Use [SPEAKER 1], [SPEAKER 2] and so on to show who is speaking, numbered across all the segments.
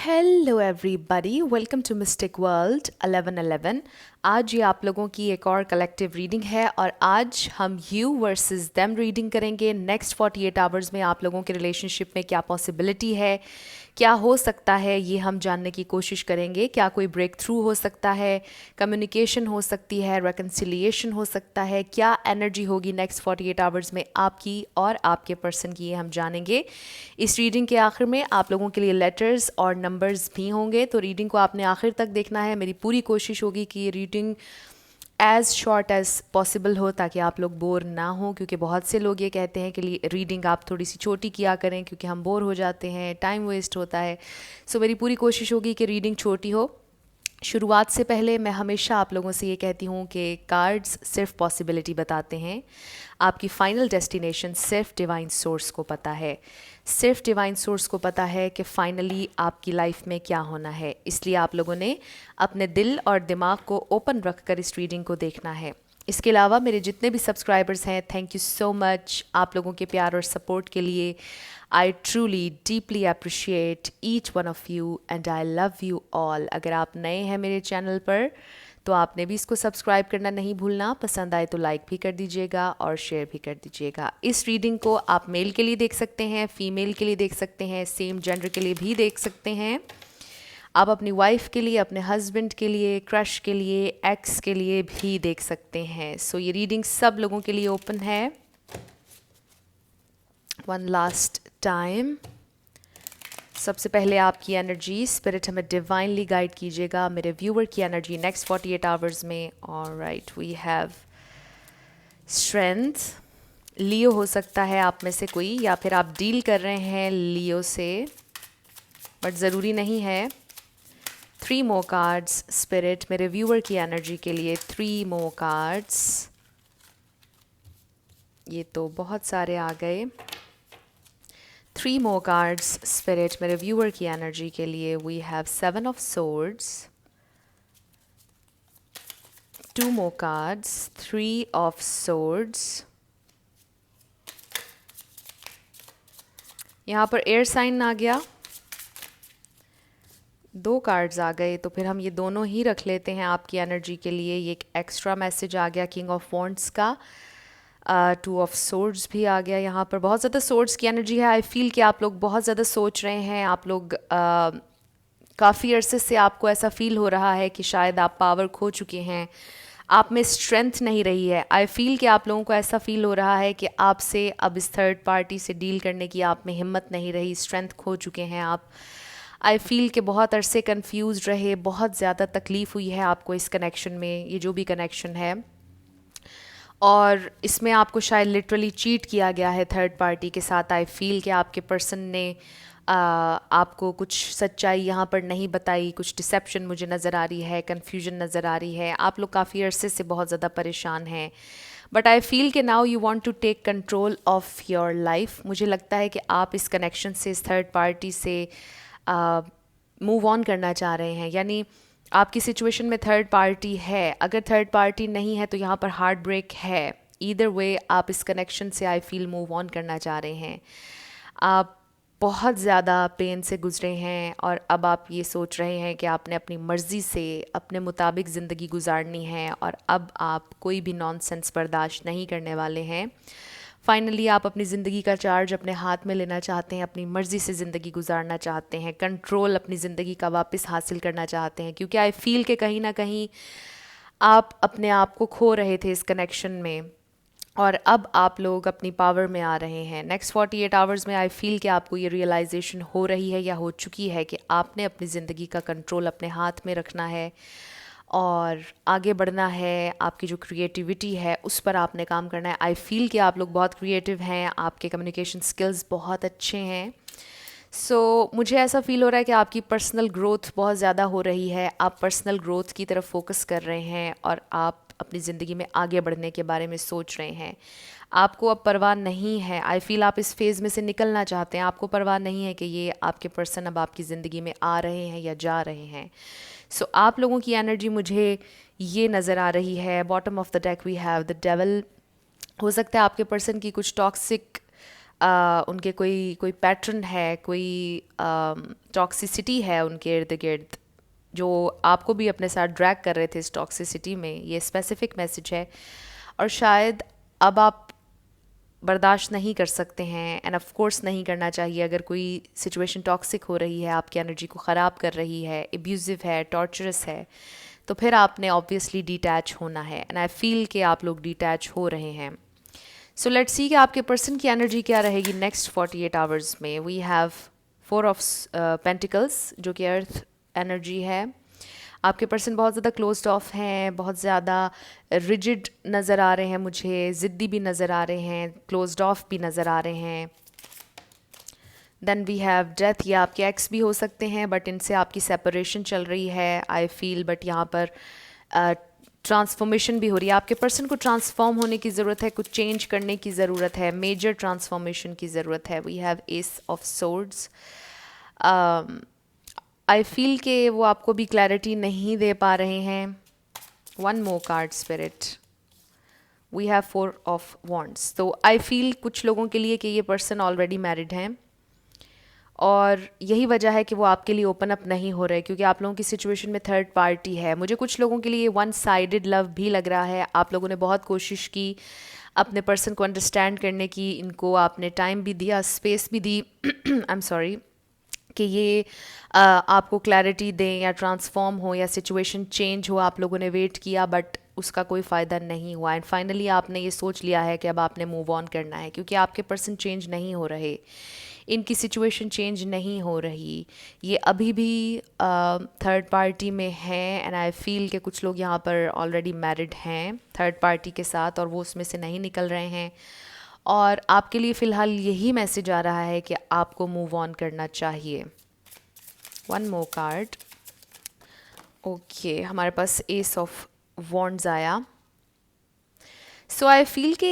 [SPEAKER 1] Hello everybody, welcome to mystic world 1111। आज ये आप लोगों की एक और कलेक्टिव रीडिंग है और आज हम यू वर्सेस देम रीडिंग करेंगे। नेक्स्ट 48 आवर्स में आप लोगों के रिलेशनशिप में क्या पॉसिबिलिटी है, क्या हो सकता है, ये हम जानने की कोशिश करेंगे। क्या कोई ब्रेक थ्रू हो सकता है, कम्युनिकेशन हो सकती है, रेकन्सिलिएशन हो सकता है, क्या एनर्जी होगी नेक्स्ट 48 आवर्स में आपकी और आपके पर्सन की, ये हम जानेंगे। इस रीडिंग के आखिर में आप लोगों के लिए लेटर्स और नंबर्स भी होंगे, तो रीडिंग को आपने आखिर तक देखना है। मेरी पूरी कोशिश होगी कि ये reading as short as possible हो ताकि आप लोग बोर ना हो, क्योंकि बहुत से लोग ये कहते हैं कि रीडिंग आप थोड़ी सी छोटी किया करें क्योंकि हम बोर हो जाते हैं, टाइम वेस्ट होता है। सो मेरी पूरी कोशिश होगी कि रीडिंग छोटी हो। शुरुआत से पहले मैं हमेशा आप लोगों से ये कहती हूँ कि कार्ड्स सिर्फ पॉसिबिलिटी बताते हैं, आपकी फाइनल डेस्टिनेशन सिर्फ डिवाइन सोर्स को पता है। सिर्फ डिवाइन सोर्स को पता है कि फाइनली आपकी लाइफ में क्या होना है, इसलिए आप लोगों ने अपने दिल और दिमाग को ओपन रखकर इस रीडिंग को देखना है। इसके अलावा मेरे जितने भी सब्सक्राइबर्स हैं, थैंक यू सो मच आप लोगों के प्यार और सपोर्ट के लिए। I truly deeply appreciate each one of you and I love you all. अगर आप नए हैं मेरे चैनल पर तो आपने भी इसको सब्सक्राइब करना नहीं भूलना। पसंद आए तो लाइक भी कर दीजिएगा और शेयर भी कर दीजिएगा। इस रीडिंग को आप मेल के लिए देख सकते हैं, फीमेल के लिए देख सकते हैं, सेम जेंडर के लिए भी देख सकते हैं। आप अपनी वाइफ के लिए, अपने हस्बैंड के लिए, क्रश के लिए, एक्स के लिए भी देख सकते हैं। सो ये रीडिंग सब लोगों के लिए ओपन है। वन लास्ट टाइम, सबसे पहले आपकी एनर्जी स्पिरिट हमें डिवाइनली गाइड कीजिएगा, मेरे व्यूअर की एनर्जी नेक्स्ट 48 आवर्स में। Alright, we have strength. Leo हो सकता है आप में से कोई, या फिर आप डील कर रहे हैं लियो से, बट ज़रूरी नहीं है। 3 मोर कार्ड्स स्पिरिट मेरे व्यूअर की एनर्जी के लिए। 3 मोर कार्ड्स, ये तो बहुत सारे आ गए। 3 more cards spirit मेरे व्यूअर की एनर्जी के लिए। we have 7 of swords, 2 more cards, 3 of swords। यहाँ पर एयर साइन आ गया, 2 कार्ड्स आ गए, तो फिर हम ये दोनों ही रख लेते हैं आपकी एनर्जी के लिए। ये एक एक्स्ट्रा मैसेज आ गया किंग ऑफ वॉन्ड्स का। 2 ऑफ सोर्ड्स भी आ गया। यहाँ पर बहुत ज़्यादा सोर्ड्स की एनर्जी है। आई फील कि आप लोग बहुत ज़्यादा सोच रहे हैं। आप लोग काफ़ी अरसे से आपको ऐसा फील हो रहा है कि शायद आप पावर खो चुके हैं, आप में स्ट्रेंथ नहीं रही है। आई फील कि आप लोगों को ऐसा फील हो रहा है कि आपसे अब इस थर्ड पार्टी से डील करने की आप में हिम्मत नहीं रही, स्ट्रेंथ खो चुके हैं आप। आई फील कि बहुत अरसे कंफ्यूज रहे, बहुत ज़्यादा तकलीफ़ हुई है आपको इस कनेक्शन में, ये जो भी कनेक्शन है, और इसमें आपको शायद लिटरली चीट किया गया है थर्ड पार्टी के साथ। आई फील कि आपके पर्सन ने आपको कुछ सच्चाई यहाँ पर नहीं बताई, कुछ डिसेप्शन मुझे नज़र आ रही है, कन्फ्यूजन नज़र आ रही है। आप लोग काफ़ी अरसे से बहुत ज़्यादा परेशान हैं, बट आई फील कि now you want to take control of your life. मुझे लगता है कि आप इस कनेक्शन से, इस थर्ड पार्टी से मूव ऑन करना चाह रहे हैं। यानी आपकी सिचुएशन में थर्ड पार्टी है, अगर थर्ड पार्टी नहीं है तो यहाँ पर हार्ट ब्रेक है। ईदर वे आप इस कनेक्शन से आई फील मूव ऑन करना चाह रहे हैं। आप बहुत ज़्यादा पेन से गुजरे हैं और अब आप ये सोच रहे हैं कि आपने अपनी मर्ज़ी से अपने मुताबिक ज़िंदगी गुजारनी है और अब आप कोई भी नॉनसेंस बर्दाश्त नहीं करने वाले हैं। फाइनली आप अपनी ज़िंदगी का चार्ज अपने हाथ में लेना चाहते हैं, अपनी मर्ज़ी से ज़िंदगी गुजारना चाहते हैं, कंट्रोल अपनी ज़िंदगी का वापस हासिल करना चाहते हैं, क्योंकि आई फील कि कहीं ना कहीं आप अपने आप को खो रहे थे इस कनेक्शन में और अब आप लोग अपनी पावर में आ रहे हैं। नेक्स्ट 48 आवर्स में आई फील कि आपको ये रियलाइजेशन हो रही है या हो चुकी है कि आपने अपनी ज़िंदगी का कंट्रोल अपने हाथ में रखना है और आगे बढ़ना है। आपकी जो क्रिएटिविटी है उस पर आपने काम करना है। आई फील कि आप लोग बहुत क्रिएटिव हैं, आपके कम्युनिकेशन स्किल्स बहुत अच्छे हैं। मुझे ऐसा फील हो रहा है कि आपकी पर्सनल ग्रोथ बहुत ज़्यादा हो रही है, आप पर्सनल ग्रोथ की तरफ फोकस कर रहे हैं और आप अपनी ज़िंदगी में आगे बढ़ने के बारे में सोच रहे हैं। आपको अब परवाह नहीं है, आई फील आप इस फेज़ में से निकलना चाहते हैं। आपको परवाह नहीं है कि ये आपके पर्सन अब आपकी ज़िंदगी में आ रहे हैं या जा रहे हैं। आप लोगों की एनर्जी मुझे ये नज़र आ रही है। Bottom of the deck we have the devil. हो सकता है आपके पर्सन की कुछ टॉक्सिक उनके कोई कोई पैटर्न है, कोई टॉक्सिसिटी है उनके इर्द गिर्द जो आपको भी अपने साथ ड्रैग कर रहे थे इस टॉक्सिसिटी में, ये स्पेसिफिक मैसेज है। और शायद अब आप बर्दाश्त नहीं कर सकते हैं, एंड ऑफ कोर्स नहीं करना चाहिए। अगर कोई सिचुएशन टॉक्सिक हो रही है, आपकी एनर्जी को ख़राब कर रही है, एब्यूजिव है, टॉर्चरस है, तो फिर आपने ऑब्वियसली डिटैच होना है, एंड आई फील कि आप लोग डिटैच हो रहे हैं। सो लेट्स सी कि आपके पर्सन की एनर्जी क्या रहेगी नेक्स्ट 48 आवर्स में। वी हैव 4 ऑफ पेंटिकल्स जो कि अर्थ एनर्जी है। आपके पर्सन बहुत ज़्यादा क्लोज्ड ऑफ हैं, बहुत ज़्यादा रिजिड नज़र आ रहे हैं मुझे, ज़िद्दी भी नज़र आ रहे हैं, क्लोज्ड ऑफ भी नज़र आ रहे हैं। देन वी हैव डेथ, ये आपके एक्स भी हो सकते हैं बट इनसे आपकी सेपरेशन चल रही है आई फील, बट यहाँ पर ट्रांसफॉर्मेशन भी हो रही है। आपके पर्सन को ट्रांसफॉर्म होने की ज़रूरत है, कुछ चेंज करने की ज़रूरत है, मेजर ट्रांसफॉर्मेशन की ज़रूरत है। We have ace of swords. I feel कि वो आपको भी क्लैरिटी नहीं दे पा रहे हैं। One more card spirit, we have 4 of wands. तो आई फील कुछ लोगों के लिए कि ये पर्सन ऑलरेडी मैरिड हैं और यही वजह है कि वो आपके लिए ओपन अप नहीं हो रहे, क्योंकि आप लोगों की सिचुएशन में थर्ड पार्टी है। मुझे कुछ लोगों के लिए वन साइडेड लव भी लग रहा है। आप लोगों ने बहुत कोशिश की अपने पर्सन को अंडरस्टैंड करने की, इनको आपने टाइम भी दिया, स्पेस भी दी आई एम सॉरी, कि ये आपको क्लैरिटी दें या ट्रांसफॉर्म हो या सिचुएशन चेंज हो। आप लोगों ने वेट किया बट उसका कोई फ़ायदा नहीं हुआ, एंड फाइनली आपने ये सोच लिया है कि अब आपने मूव ऑन करना है, क्योंकि आपके पर्सन चेंज नहीं हो रहे, इनकी सिचुएशन चेंज नहीं हो रही, ये अभी भी थर्ड पार्टी में हैं। एंड आई फील कि कुछ लोग यहाँ पर ऑलरेडी मैरिड हैं थर्ड पार्टी के साथ और वो उसमें से नहीं निकल रहे हैं। और आपके लिए फ़िलहाल यही मैसेज आ रहा है कि आपको मूव ऑन करना चाहिए। वन मोर कार्ड, ओके, हमारे पास एस ऑफ वॉन्ड्स आया। सो आई फील कि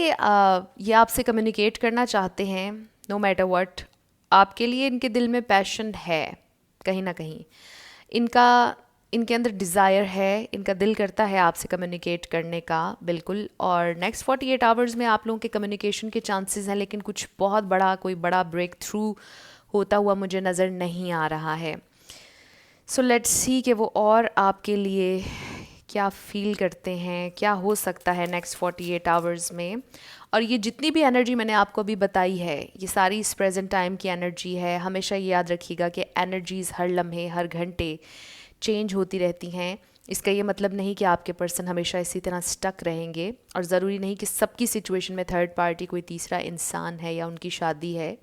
[SPEAKER 1] ये आपसे कम्युनिकेट करना चाहते हैं, नो मैटर व्हाट। आपके लिए इनके दिल में पैशन है कहीं ना कहीं, इनके अंदर डिज़ायर है, इनका दिल करता है आपसे कम्युनिकेट करने का, बिल्कुल। और नेक्स्ट 48 आवर्स में आप लोगों के कम्युनिकेशन के चांसेस हैं, लेकिन कुछ बहुत बड़ा, कोई बड़ा ब्रेक थ्रू होता हुआ मुझे नज़र नहीं आ रहा है। सो लेट्स सी कि वो और आपके लिए क्या फील करते हैं, क्या हो सकता है नेक्स्ट 48 आवर्स में। और ये जितनी भी एनर्जी मैंने आपको अभी बताई है, ये सारी इस प्रेजेंट टाइम की एनर्जी है। हमेशा ये याद रखिएगा कि एनर्जीज़ हर लम्हे, हर घंटे चेंज होती रहती हैं। इसका ये मतलब नहीं कि आपके पर्सन हमेशा इसी तरह स्टक रहेंगे, और ज़रूरी नहीं कि सबकी सिचुएशन में थर्ड पार्टी कोई तीसरा इंसान है या उनकी शादी है।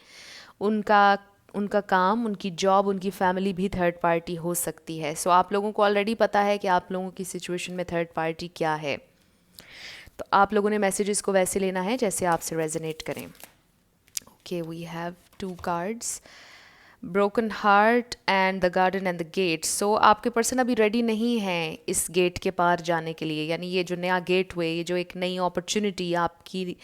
[SPEAKER 1] उनका काम, उनकी जॉब, उनकी फैमिली भी थर्ड पार्टी हो सकती है। सो आप लोगों को ऑलरेडी पता है कि आप लोगों की सिचुएशन में थर्ड पार्टी क्या है, तो आप लोगों ने मैसेजेस को वैसे लेना है जैसे आपसे रेजोनेट करें। Okay, we have 2 cards, broken heart and the garden and the gate. So आपके पर्सन अभी रेडी नहीं हैं इस गेट के पार जाने के लिए, यानी ये जो नया गेट वे, ये जो एक नई अपॉर्चुनिटी आपकी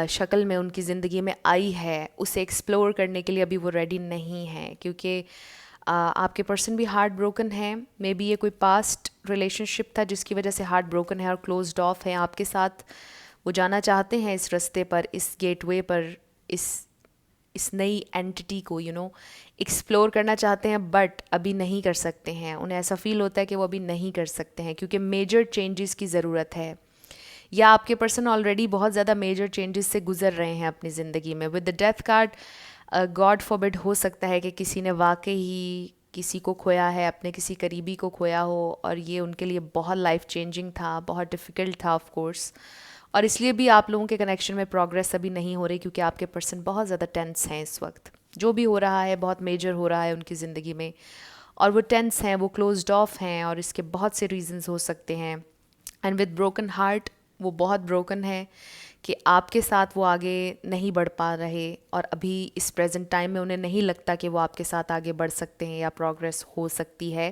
[SPEAKER 1] शक्ल में उनकी ज़िंदगी में आई है, उसे एक्सप्लोर करने के लिए अभी वो रेडी नहीं हैं, क्योंकि आपके पर्सन भी हार्ट ब्रोकन है। मे बी ये कोई पास्ट रिलेशनशिप था जिसकी वजह से हार्ट ब्रोकन है और क्लोज्ड ऑफ है आपके साथ। वो जाना चाहते हैं इस रास्ते पर, इस गेटवे पर, इस नई एंटिटी को एक्सप्लोर करना चाहते हैं, बट अभी नहीं कर सकते हैं। उन्हें ऐसा फील होता है कि वो अभी नहीं कर सकते हैं क्योंकि मेजर चेंजेस की ज़रूरत है, या आपके पर्सन ऑलरेडी बहुत ज़्यादा मेजर चेंजेस से गुजर रहे हैं अपनी ज़िंदगी में। With the death card, God forbid, हो सकता है कि किसी ने वाकई ही किसी को खोया है, अपने किसी करीबी को खोया हो, और ये उनके लिए बहुत लाइफ चेंजिंग था, बहुत डिफ़िकल्ट था ऑफ कोर्स, और इसलिए भी आप लोगों के कनेक्शन में प्रोग्रेस अभी नहीं हो रही, क्योंकि आपके पर्सन बहुत ज़्यादा टेंस हैं इस वक्त। जो भी हो रहा है बहुत मेजर हो रहा है उनकी ज़िंदगी में, और वो टेंस हैं, वो क्लोज्ड ऑफ हैं, और इसके बहुत से रीजंस हो सकते हैं। एंड विद ब्रोकन हार्ट, वो बहुत ब्रोकन है कि आपके साथ वो आगे नहीं बढ़ पा रहे, और अभी इस प्रेजेंट टाइम में उन्हें नहीं लगता कि वो आपके साथ आगे बढ़ सकते हैं या प्रोग्रेस हो सकती है,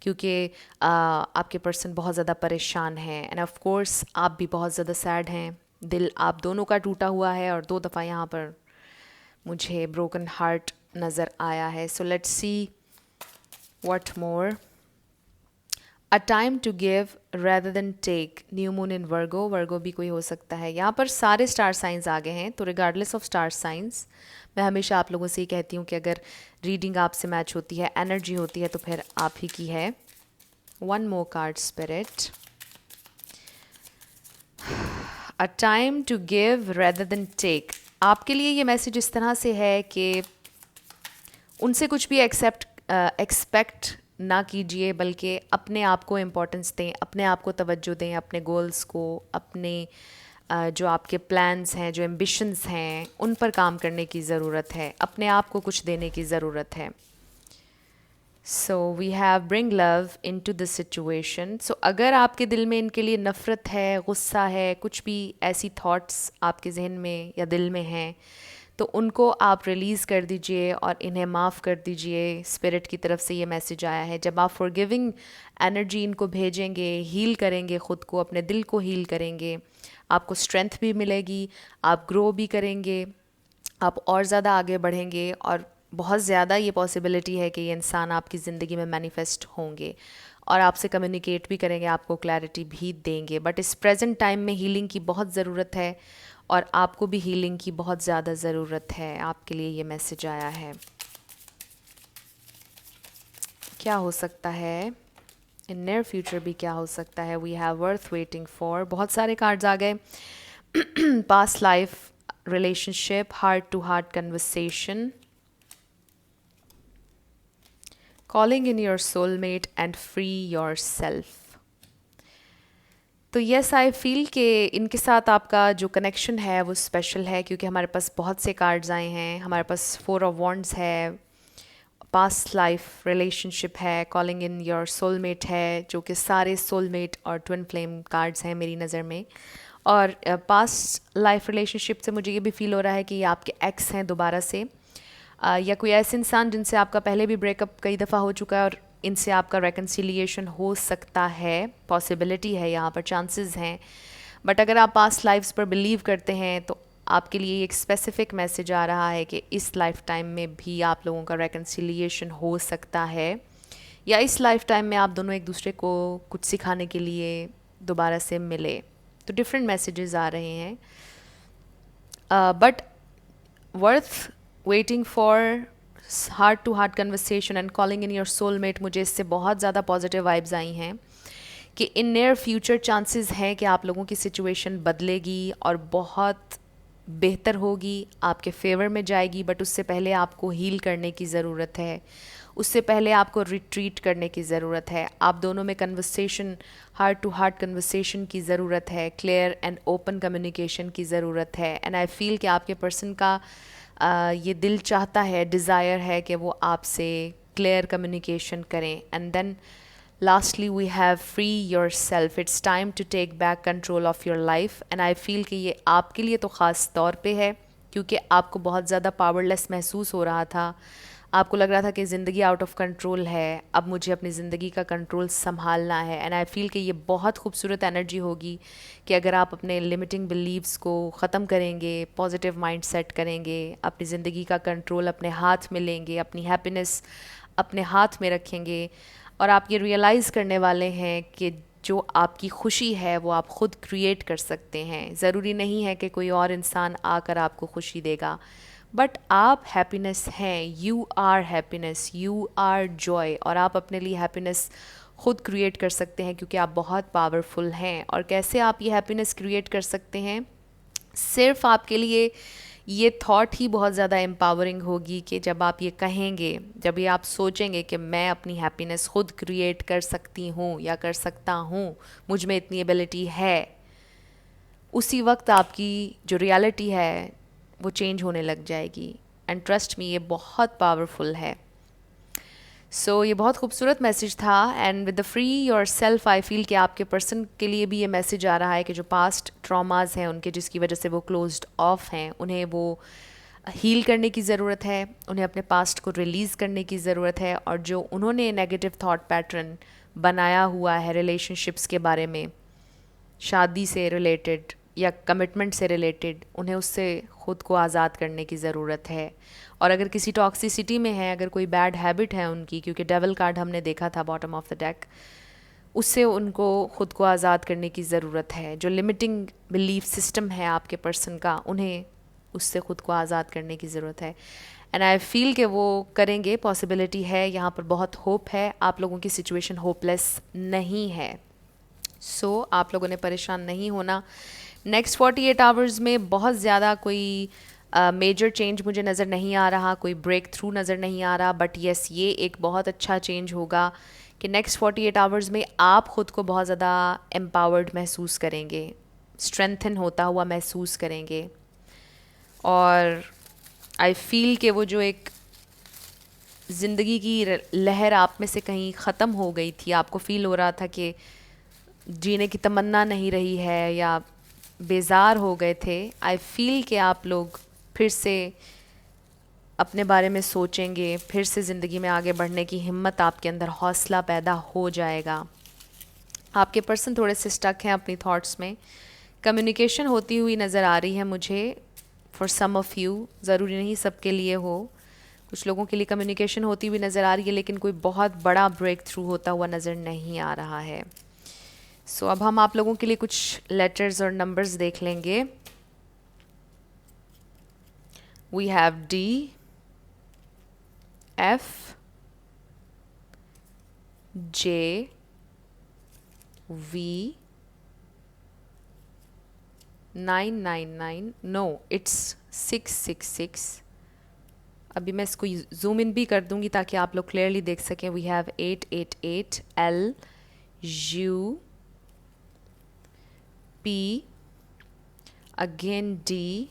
[SPEAKER 1] क्योंकि आपके पर्सन बहुत ज़्यादा परेशान हैं। एंड ऑफ कोर्स आप भी बहुत ज़्यादा सैड हैं, दिल आप दोनों का टूटा हुआ है, और 2 दफ़ा यहाँ पर मुझे ब्रोकन हार्ट नज़र आया है। So let's see what more. A time to give rather than take, new moon in Virgo, Virgo भी कोई हो सकता है। यहाँ पर सारे स्टार साइंस आ गए हैं, तो रिगार्डलेस ऑफ स्टार साइंस मैं हमेशा आप लोगों से ही कहती हूँ कि अगर रीडिंग आपसे मैच होती है, एनर्जी होती है, तो फिर आप ही की है। One more card spirit. A time to give rather than take. आपके लिए ये मैसेज इस तरह से है कि उनसे कुछ भी एक्सपेक्ट ना कीजिए, बल्कि अपने आप को इम्पोर्टेंस दें, अपने आप को तवज्जो दें, अपने गोल्स को, अपने जो आपके प्लान्स हैं, जो एम्बिशंस हैं, उन पर काम करने की ज़रूरत है, अपने आप को कुछ देने की ज़रूरत है। So we have bring love in to this situation. So अगर आपके दिल में इनके लिए नफ़रत है, गुस्सा है, कुछ भी ऐसी थॉट्स आपके जहन में या दिल में हैं, तो उनको आप रिलीज़ कर दीजिए और इन्हें माफ़ कर दीजिए। स्पिरिट की तरफ से ये मैसेज आया है, जब आप फॉरगिविंग एनर्जी इनको भेजेंगे, हील करेंगे ख़ुद को, अपने दिल को हील करेंगे, आपको स्ट्रेंथ भी मिलेगी, आप ग्रो भी करेंगे, आप और ज़्यादा आगे बढ़ेंगे, और बहुत ज़्यादा ये पॉसिबिलिटी है कि ये इंसान आपकी ज़िंदगी में मैनिफेस्ट होंगे और आपसे कम्युनिकेट भी करेंगे, आपको क्लैरिटी भी देंगे। बट इस प्रेजेंट टाइम में हीलिंग की बहुत ज़रूरत है और आपको भी हीलिंग की बहुत ज़्यादा ज़रूरत है। आपके लिए ये मैसेज आया है। क्या हो सकता है इन नियर फ्यूचर भी, क्या हो सकता है? We have worth waiting for. बहुत सारे कार्ड्स आ गए। Past life relationship, heart to heart conversation, calling in your soulmate and free yourself. तो येस, आई फील कि इनके साथ आपका जो कनेक्शन है वो स्पेशल है, क्योंकि हमारे पास बहुत से कार्ड्स आए हैं। हमारे पास 4 ऑफ वॉन्ड्स है, पास्ट लाइफ रिलेशनशिप है, कॉलिंग इन योर सोलमेट है, जो कि सारे सोलमेट और ट्विन फ्लेम कार्ड्स हैं मेरी नज़र में। और पास्ट लाइफ रिलेशनशिप से मुझे ये भी फील हो रहा है कि ये आपके एक्स हैं दोबारा से, या कोई ऐसे इंसान जिनसे आपका पहले भी ब्रेकअप कई दफ़ा हो चुका है और इनसे आपका रेकन्सिलिएशन हो सकता है। पॉसिबिलिटी है, यहाँ पर चांसेस हैं। बट अगर आप पास्ट लाइफ्स पर बिलीव करते हैं तो आपके लिए एक स्पेसिफिक मैसेज आ रहा है कि इस लाइफ टाइम में भी आप लोगों का रेकन्सिलिएशन हो सकता है, या इस लाइफ टाइम में आप दोनों एक दूसरे को कुछ सिखाने के लिए दोबारा से मिले। तो डिफरेंट मैसेजेस आ रहे हैं, but worth waiting for heart to heart conversation and calling in your soulmate. मुझे इससे बहुत ज़्यादा पॉजिटिव वाइब्स आई हैं कि इन नियर फ्यूचर चांसेस हैं कि आप लोगों की सिचुएशन बदलेगी और बहुत बेहतर होगी, आपके फेवर में जाएगी। बट उससे पहले आपको हील करने की ज़रूरत है, उससे पहले आपको रिट्रीट करने की ज़रूरत है। आप दोनों में conversation, heart to heart conversation की ज़रूरत है, क्लियर एंड ओपन कम्युनिकेशन की ज़रूरत है। एंड आई फील कि आपके पर्सन का ये दिल चाहता है, डिज़ायर है कि वो आपसे क्लियर कम्युनिकेशन करें। And then lastly we have free yourself. It's time to take back control of your life. And I feel कि ये आपके लिए तो ख़ास तौर पे है, क्योंकि आपको बहुत ज़्यादा पावरलेस महसूस हो रहा था। आपको लग रहा था कि ज़िंदगी आउट ऑफ कंट्रोल है, अब मुझे अपनी ज़िंदगी का कंट्रोल संभालना है। एंड आई फील कि ये बहुत खूबसूरत एनर्जी होगी कि अगर आप अपने लिमिटिंग बिलीव्स को ख़त्म करेंगे, पॉजिटिव माइंड सेट करेंगे, अपनी ज़िंदगी का कंट्रोल अपने हाथ में लेंगे, अपनी हैप्पीनेस अपने हाथ में रखेंगे, और आप ये रियलाइज़ करने वाले हैं कि जो आपकी खुशी है वो आप ख़ुद क्रिएट कर सकते हैं। ज़रूरी नहीं है कि कोई और इंसान आकर आपको खुशी देगा, बट आप हैप्पीनेस हैं। You are happiness, you are joy, और आप अपने लिए हैप्पीनेस ख़ुद क्रिएट कर सकते हैं, क्योंकि आप बहुत पावरफुल हैं। और कैसे आप ये हैप्पीनेस क्रिएट कर सकते हैं? सिर्फ आपके लिए ये थॉट ही बहुत ज़्यादा एम्पावरिंग होगी कि जब आप ये कहेंगे, जब ये आप सोचेंगे कि मैं अपनी हैप्पीनेस ख़ुद क्रिएट कर सकती हूँ या कर सकता हूँ, मुझ में इतनी एबिलिटी है, उसी वक्त आपकी जो रियलिटी है वो चेंज होने लग जाएगी। एंड ट्रस्ट मी, ये बहुत पावरफुल है। सो ये बहुत खूबसूरत मैसेज था। And with the free your self, I feel कि आपके पर्सन के लिए भी ये मैसेज आ रहा है कि जो पास्ट ट्रॉमास हैं उनके, जिसकी वजह से वो क्लोज्ड ऑफ हैं, उन्हें वो हील करने की ज़रूरत है, उन्हें अपने पास्ट को रिलीज़ करने की ज़रूरत है। और जो उन्होंने नेगेटिव थॉट पैटर्न बनाया हुआ है रिलेशनशिप्स के बारे में, शादी से रिलेटेड या कमिटमेंट से रिलेटेड, उन्हें उससे ख़ुद को आज़ाद करने की ज़रूरत है। और अगर किसी टॉक्सिसिटी में है, अगर कोई बैड हैबिट है उनकी, क्योंकि डेविल कार्ड हमने देखा था बॉटम ऑफ द डेक, उससे उनको ख़ुद को आज़ाद करने की ज़रूरत है। जो लिमिटिंग बिलीफ सिस्टम है आपके पर्सन का, उन्हें उससे ख़ुद को आज़ाद करने की ज़रूरत है। एंड आई फील कि वो करेंगे, पॉसिबिलिटी है, यहाँ पर बहुत होप है। आप लोगों की सिचुएशन होपलेस नहीं है। सो आप लोगों ने परेशान नहीं होना। नेक्स्ट 48 आवर्स में बहुत ज़्यादा कोई मेजर चेंज मुझे नज़र नहीं आ रहा, कोई ब्रेक थ्रू नज़र नहीं आ रहा, बट येस ये एक बहुत अच्छा चेंज होगा कि नेक्स्ट 48 आवर्स में आप ख़ुद को बहुत ज़्यादा एम्पावर्ड महसूस करेंगे, स्ट्रेंथन होता हुआ महसूस करेंगे। और आई फील कि वो जो एक ज़िंदगी की लहर आप में से कहीं ख़त्म हो गई थी, आपको फ़ील हो रहा था कि जीने की तमन्ना नहीं रही है या बेजार हो गए थे, आई फील कि आप लोग फिर से अपने बारे में सोचेंगे, फिर से ज़िंदगी में आगे बढ़ने की हिम्मत आपके अंदर, हौसला पैदा हो जाएगा। आपके पर्सन थोड़े से स्टक हैं अपनी थॉट्स में। कम्युनिकेशन होती हुई नज़र आ रही है मुझे फॉर सम ऑफ़ यू, ज़रूरी नहीं सबके लिए हो, कुछ लोगों के लिए कम्युनिकेशन होती हुई नज़र आ रही है, लेकिन कोई बहुत बड़ा ब्रेक थ्रू होता हुआ नज़र नहीं आ रहा है। सो अब हम आप लोगों के लिए कुछ लेटर्स और नंबर्स देख लेंगे। We have D, F, J, V, 999, no it's 666। अभी मैं इसको जूम इन भी कर दूंगी ताकि आप लोग क्लियरली देख सकें। We have 888, L, U, P, again D,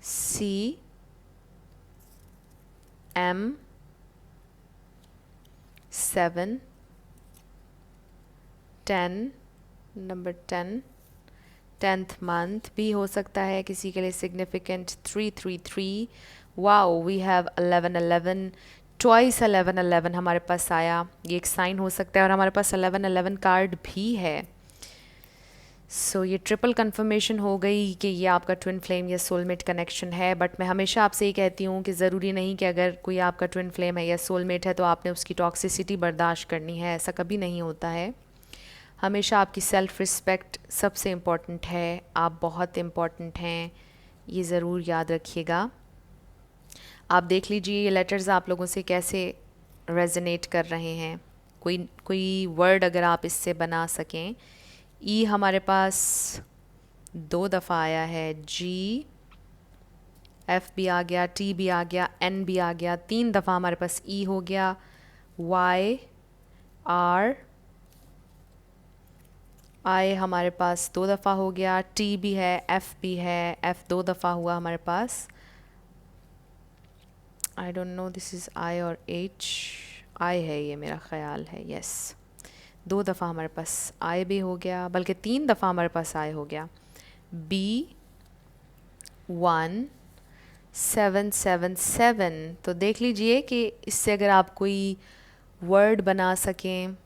[SPEAKER 1] C, M, 7, 10, number 10, 10th month भी हो सकता है किसी के लिए significant. 333, wow we have 1111, twice 1111 हमारे पास आया, ये एक साइन हो सकता है। और हमारे पास 1111 कार्ड भी है। सो ये ट्रिपल कंफर्मेशन हो गई कि ये आपका ट्विन फ्लेम या सोलमेट कनेक्शन है। बट मैं हमेशा आपसे ये कहती हूँ कि ज़रूरी नहीं कि अगर कोई आपका ट्विन फ्लेम है या सोलमेट है तो आपने उसकी टॉक्सिसिटी बर्दाश्त करनी है, ऐसा कभी नहीं होता है। हमेशा आपकी सेल्फ़ रिस्पेक्ट सबसे इम्पॉर्टेंट है, आप बहुत इम्पॉर्टेंट हैं, ये ज़रूर याद रखिएगा। आप देख लीजिए ये लेटर्स आप लोगों से कैसे रेजोनेट कर रहे हैं। कोई वर्ड अगर आप इससे बना सकें। ई हमारे पास 2 दफ़ा आया है, जी, एफ भी आ गया, टी भी आ गया, एन भी आ गया, 3 दफ़ा हमारे पास ई हो गया, वाई, आर, आई हमारे पास 2 दफ़ा हो गया, टी भी है, एफ भी है, एफ 2 दफ़ा हुआ हमारे पास। I don't know this is I और एच, आई है ये मेरा ख़्याल है, यस। 2 दफ़ा हमारे पास आई भी हो गया, बल्कि 3 दफ़ा हमारे पास आई हो गया। बी 1777, तो देख लीजिए कि इससे अगर आप कोई वर्ड बना सकें।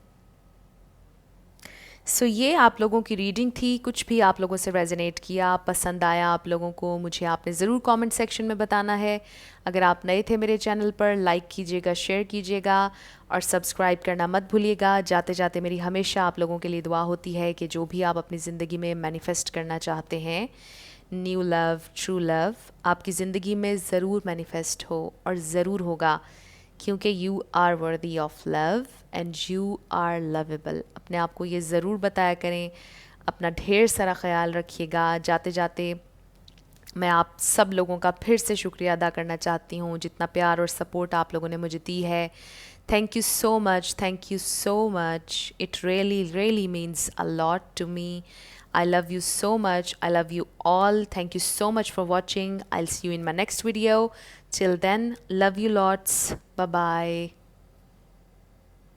[SPEAKER 1] सो ये आप लोगों की रीडिंग थी। कुछ भी आप लोगों से रेजोनेट किया, पसंद आया आप लोगों को, मुझे आपने ज़रूर कमेंट सेक्शन में बताना है। अगर आप नए थे मेरे चैनल पर, लाइक कीजिएगा, शेयर कीजिएगा और सब्सक्राइब करना मत भूलिएगा। जाते जाते मेरी हमेशा आप लोगों के लिए दुआ होती है कि जो भी आप अपनी ज़िंदगी में मैनिफेस्ट करना चाहते हैं, न्यू लव, ट्रू लव, आपकी ज़िंदगी में ज़रूर मैनिफेस्ट हो और ज़रूर होगा, क्योंकि you are worthy of love and you are lovable. अपने आप को ये ज़रूर बताया करें। अपना ढेर सारा ख्याल रखिएगा। जाते जाते मैं आप सब लोगों का फिर से शुक्रिया अदा करना चाहती हूँ, जितना प्यार और सपोर्ट आप लोगों ने मुझे दी है। Thank you so much, thank you so much. It really means a lot to me. I love you so much. I love you all. Thank you so much for watching. I'll see you in my next video. Till then, love you lots. Bye bye.